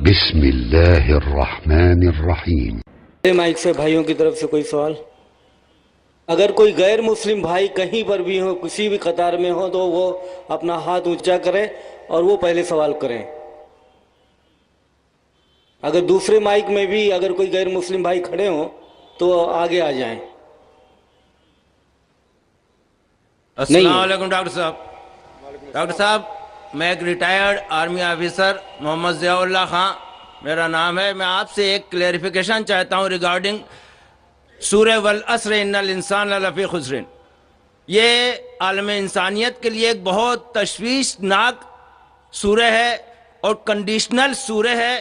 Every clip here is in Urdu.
بسم اللہ الرحمن الرحیم۔ مائک سے بھائیوں کی طرف سے کوئی سوال؟ اگر کوئی غیر مسلم بھائی کہیں پر بھی ہو، کسی بھی قطار میں ہو، تو وہ اپنا ہاتھ اونچا کرے اور وہ پہلے سوال کریں۔ اگر دوسرے مائک میں بھی اگر کوئی غیر مسلم بھائی کھڑے ہوں تو آگے آ جائیں۔ السلام علیکم ڈاکٹر صاحب۔ ڈاکٹر صاحب، میں ایک ریٹائرڈ آرمی آفیسر محمد ضیاء اللہ خان میرا نام ہے۔ میں آپ سے ایک کلیریفیکیشن چاہتا ہوں ریگارڈنگ سورہ والعصر ان الانسان لفی خسر۔ یہ عالم انسانیت کے لیے ایک بہت تشویشناک سورہ ہے اور کنڈیشنل سورہ ہے۔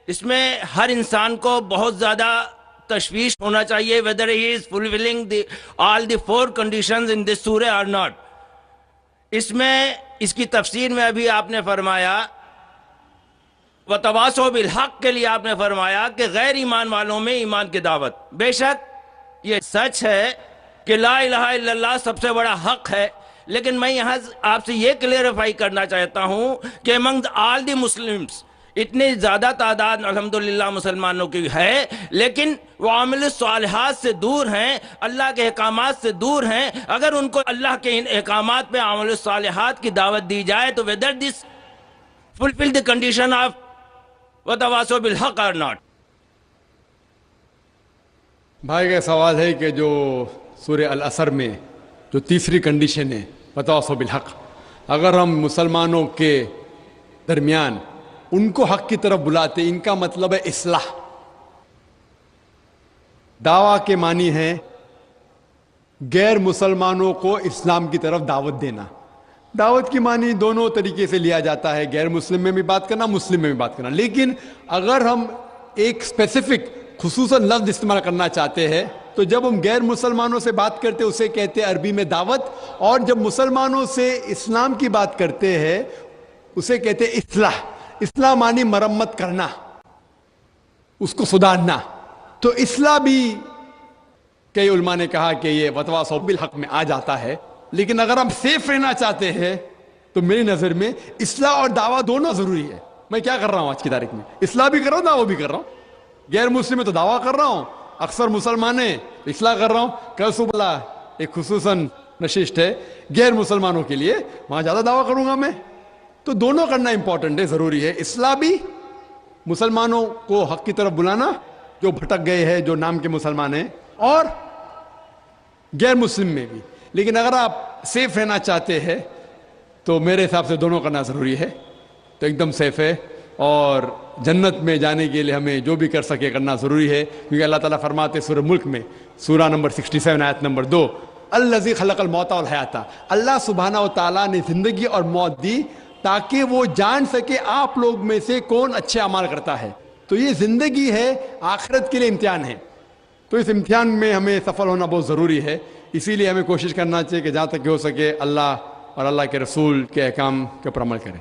اس میں ہر انسان کو بہت زیادہ تشویش ہونا چاہیے whether he is fulfilling all the 4 conditions in this surah or not۔ اس میں اس کی تفسیر میں ابھی آپ نے فرمایا وَتَوَاصَوْا بِالْحَقِّ کے لیے آپ نے فرمایا کہ غیر ایمان والوں میں ایمان کی دعوت۔ بے شک یہ سچ ہے کہ لا الہ الا اللہ سب سے بڑا حق ہے، لیکن میں یہاں آپ سے یہ کلیریفائی کرنا چاہتا ہوں کہ among all the Muslims اتنی زیادہ تعداد الحمدللہ مسلمانوں کی ہے، لیکن وہ عامل الصالحات سے دور ہیں، اللہ کے احکامات سے دور ہیں۔ اگر ان کو اللہ کے ان احکامات پہ عامل الصالحات کی دعوت دی جائے تو whether this fulfill the condition of وَتَوَاصَوْا بِالْحَقِّ or not۔ بھائی کا سوال ہے کہ جو سورہ العصر میں جو تیسری کنڈیشن ہے وَتَوَاصَوْا بِالْحَقِّ، اگر ہم مسلمانوں کے درمیان ان کو حق کی طرف بلاتے، ان کا مطلب ہے اصلاح۔ دعویٰ کے معنی ہے غیر مسلمانوں کو اسلام کی طرف دعوت دینا۔ دعوت کی معنی دونوں طریقے سے لیا جاتا ہے، غیر مسلم میں بھی بات کرنا، مسلم میں بھی بات کرنا۔ لیکن اگر ہم ایک اسپیسیفک خصوصاً لفظ استعمال کرنا چاہتے ہیں تو جب ہم غیر مسلمانوں سے بات کرتے اسے کہتے ہیں عربی میں دعوت، اور جب مسلمانوں سے اسلام کی بات کرتے ہیں اسے کہتے ہیں اصلاح۔ اصلاح معنی مرمت کرنا، اس کو سدھارنا۔ تو اصلاح بھی کئی علماء نے کہا کہ یہ وَتَوَاصَوْا بِالْحَقِّ میں آ جاتا ہے، لیکن اگر ہم سیف رہنا چاہتے ہیں تو میری نظر میں اصلاح اور دعویٰ دونوں ضروری ہے۔ میں کیا کر رہا ہوں آج کی تاریخ میں؟ اصلاح بھی کر رہا ہوں، دعویٰ بھی کر رہا ہوں۔ غیر مسلم میں تو دعویٰ کر رہا ہوں، اکثر مسلمان ہیں اصلاح کر رہا ہوں۔ کل صبح ایک خصوصاً نشست ہے غیر مسلمانوں کے لیے، وہاں زیادہ دعویٰ کروں گا میں۔ تو دونوں کرنا امپورٹنٹ ہے، ضروری ہے۔ اصلاح بھی مسلمانوں کو حق کی طرف بلانا جو بھٹک گئے ہیں، جو نام کے مسلمان ہیں، اور غیر مسلم میں بھی۔ لیکن اگر آپ سیف رہنا چاہتے ہیں تو میرے حساب سے دونوں کرنا ضروری ہے، تو ایک دم سیف ہے۔ اور جنت میں جانے کے لیے ہمیں جو بھی کر سکے کرنا ضروری ہے، کیونکہ اللہ تعالیٰ فرماتے سورہ ملک میں سورہ نمبر 67 آیت نمبر 2 الذی خلق الموت والحیات، اللہ سبحانہ و تعالیٰ نے زندگی اور موت دی تاکہ وہ جان سکے آپ لوگ میں سے کون اچھے اعمال کرتا ہے۔ تو یہ زندگی ہے، آخرت کے لیے امتحان ہے، تو اس امتحان میں ہمیں سفل ہونا بہت ضروری ہے۔ اسی لیے ہمیں کوشش کرنا چاہیے کہ جہاں تک ہو سکے اللہ اور اللہ کے رسول کے احکام کے اوپر عمل کریں۔